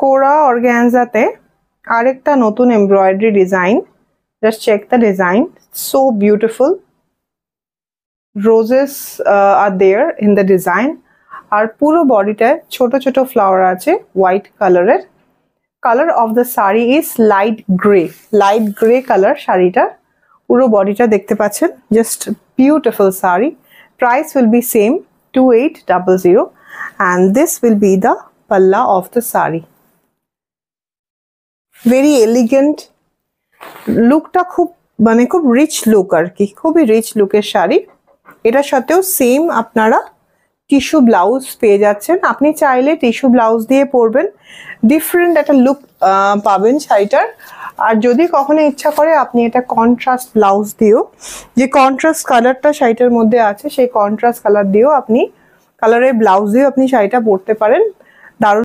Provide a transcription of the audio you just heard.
কোরা অর্গানজাতে আরেকটা নতুন embroidery design. Just check the design, so beautiful. Roses আর দেয়ার ইন দ্য ডিজাইন। আর পুরো বডিটায় ছোট ছোট ফ্লাওয়ার আছে হোয়াইট কালারের। Colour of the sari is light grey colour শাড়িটা। পুরো বডিটা দেখতে পাচ্ছেন, just beautiful sari. Price will be same 2800 and this will be the palla of the sari. Very elegant লুকটা, খুব মানে খুব রিচ লুক আর কি, খুবই রিচ লুকের শাড়ি। এটার সাথেও সেম আপনারা টিস্যু ব্লাউজ পেয়ে যাচ্ছেন। আপনি চাইলে টিস্যু ব্লাউজ দিয়ে পরবেন, ডিফারেন্ট একটা লুক পাবেন শাড়িটার। আর যদি কখনো ইচ্ছা করে আপনি এটা কন্ট্রাস্ট ব্লাউজ দিয়েও, যে কন্ট্রাস্ট কালারটা শাড়িটার মধ্যে আছে সেই কন্ট্রাস্ট কালার দিয়েও আপনি কালারের ব্লাউজ দিয়েও আপনি শাড়িটা পরতে পারেন।